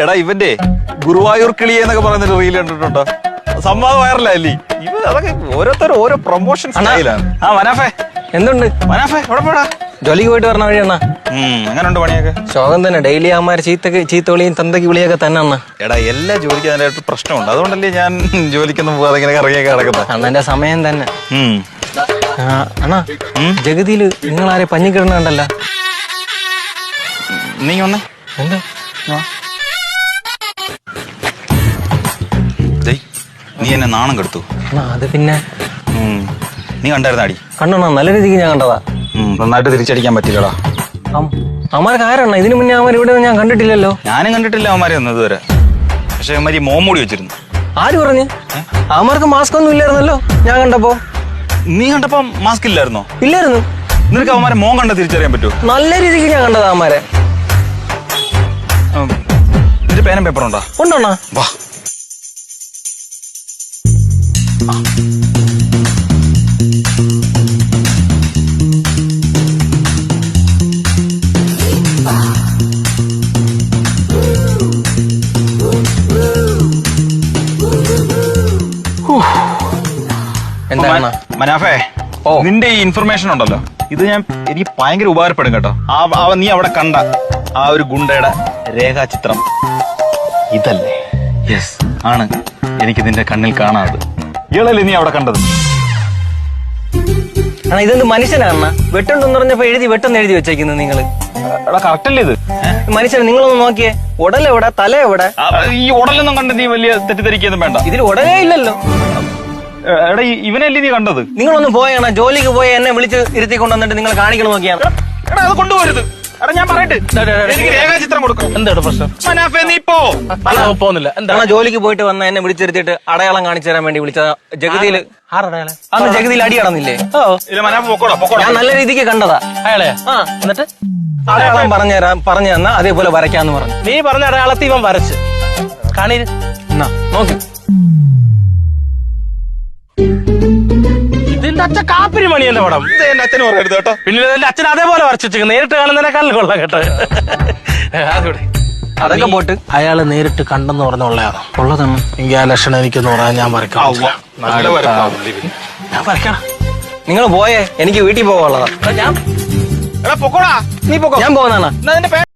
എടാ ഇവന്റെ ഗുരുവായൂർ കിളിയെ എന്നൊക്കെ പറയുന്ന റീൽ കണ്ടിട്ടുണ്ടോ? സംവാദം വൈറലല്ലേ ഇവ? അതൊക്കെ ഓരോരുത്തരും ഓരോ പ്രൊമോഷൻ സ്റ്റൈലാണ്. ആ മനാഫേ എന്തുണ്ട്? മനാഫേ എവിടെ പോടാ? ജോലിക്ക് പോയിട്ട് പറഞ്ഞ വഴി അണ്ണാ. അങ്ങനെയുണ്ട് പണിയൊക്കെ? ശോകം തന്നെ. ഡെയിലി അമ്മമാര് ചീത്ത വിളിയും തന്തയ്ക്ക് വിളിയൊക്കെ തന്നെ അണ്ണ. എടാ എല്ലാ ജോലിക്കും അതിനായിട്ട് പ്രശ്നമുണ്ട്. അതുകൊണ്ടല്ലേ ഞാൻ ജോലിക്കൊന്നും പോകാതെ ഇങ്ങനെ ഇറങ്ങിയൊക്കെ കിടക്കുന്നത്. അണ്ണന്റെ സമയം തന്നെ. അണ്ണാ ജഗതിയില് നിങ്ങളാരെ പഞ്ഞിക്കിടണുണ്ടല്ല? നീ വന്നേ. എന്താ? നീ എന്നെ നാണം കെടുത്തു. അത് പിന്നെ നീ കണ്ടായിരുന്നാടി? കണ്ടോണ? നല്ല രീതിക്ക് ഞാൻ കണ്ടതാ. നന്നായിട്ട് തിരിച്ചടിക്കാൻ പറ്റില്ലടാ. അവന്മാർക്ക് ആരാണ്? ഇതിനു മുന്നേ അവന്മാർ ഇവിടെ ഞാൻ കണ്ടിട്ടില്ലല്ലോ. ഞാനും കണ്ടിട്ടില്ല അവന്മാരെ ഒന്നും ഇതുവരെ. പക്ഷെ അവന്മാര് മോമൂടി വെച്ചിരുന്നു. ആര് പറഞ്ഞു? അവന്മാർക്ക് മാസ്ക് ഒന്നും ഇല്ലായിരുന്നല്ലോ ഞാൻ കണ്ടപ്പോ. നീ കണ്ടപ്പോ മാസ്ക് ഇല്ലായിരുന്നോ? ഇല്ലായിരുന്നു. നിനക്ക് അവന്മാരെ മോൻ കണ്ട തിരിച്ചറിയാൻ പറ്റുമോ? നല്ല രീതിക്ക് ഞാൻ കണ്ടതാ അവന്മാരെ. നിന്റെ പേനും പേപ്പറുണ്ടോ? ഉണ്ടോണ്ണാ? വാ. എന്താ മനാഫേ, നിന്റെ ഈ ഇൻഫർമേഷൻ ഉണ്ടല്ലോ, ഇത് എനിക്ക് ഭയങ്കര ഉപകാരപ്പെടും കേട്ടോ. നീ അവിടെ കണ്ട ആ ഒരു ഗുണ്ടയുടെ രേഖാചിത്രം ഇതല്ലേ? യെസ് ആണ്. എനിക്ക് നിന്റെ കണ്ണിൽ കാണാതെ ഇയാളല്ലേ നീ അവിടെ കണ്ടത്? ഇതെന്ത് മനുഷ്യനാണ്? വെട്ടുണ്ടെന്ന് പറഞ്ഞപ്പോ വെട്ടെന്ന് എഴുതി വെച്ചേക്കുന്നത് നിങ്ങള്. കറക്റ്റ് അല്ലേ ഇത്? മനുഷ്യൻ നിങ്ങളൊന്ന് നോക്കിയേ. ഉടലെവിടെ? തല എവിടെ? ഈ ഉടലൊന്നും കണ്ട് നീ വലിയ തെറ്റിദ്ധരിക്കൊന്നും വേണ്ട. ഇതിൽ ഉടലേ ഇല്ലല്ലോ. എടാ ഇവനല്ലേ നീ കണ്ടത്? നിങ്ങളൊന്ന് പോയാണ് ജോലിക്ക് പോയി എന്നെ വിളിച്ച് ഇരുത്തി കൊണ്ടുവന്നിട്ട് നിങ്ങൾ കാണിക്കണം നോക്കിയാണ്. എടാ അത് കൊണ്ടുപോരുത്. എടാ ഞാൻ പറയട്ടെ, എനിക്ക് രേഖാചിത്രം കൊടുക്കും. എന്താണ് പ്രശ്നം? മനാഫേ നീ പോകുന്നില്ല. എന്താണ്? ജോലിക്ക് പോയിട്ട് വന്ന എന്നെ വിളിച്ചിരുത്തിട്ട് അടയാളം കാണിച്ചു തരാൻ വേണ്ടി വിളിച്ച ജഗതിയില്. അന്ന് ജഗതിയിൽ അടി കടന്നില്ലേ? ഞാൻ നല്ല രീതിക്ക് കണ്ടതാ അയാളെ. എന്നിട്ട് അടയാളം പറഞ്ഞു തന്നാ അതേപോലെ വരയ്ക്കാന്ന് പറഞ്ഞു. നീ പറഞ്ഞ അടയാളത്തിൽ ഇവൻ വരച്ച് കാണീര്. നോക്കി. ഇതിന്റെ അച്ഛൻ കാപ്പിരി മണിയന്റെ പടം. എന്റെ അച്ഛന് പറയരുത് കേട്ടോ. പിന്നെ എന്റെ അച്ഛൻ അതേപോലെ വരച്ചു നേരിട്ട് കാണുന്നതിനേക്കാളും കൊള്ളാം കേട്ടോ. അതൊക്കെ പോട്ട് അയാള് നേരിട്ട് കണ്ടെന്ന് പറഞ്ഞുള്ളതാണ് ഉള്ളതാണ്. എങ്കിൽ ആ ലക്ഷണം എനിക്കൊന്ന് പറയാൻ ഞാൻ വരയ്ക്കാം. ഞാൻ വരയ്ക്കണം. നിങ്ങൾ പോയേ, എനിക്ക് വീട്ടിൽ പോകാനുള്ളതാ. നീ പൊക്കോ. ഞാൻ പോകുന്നതാണ്.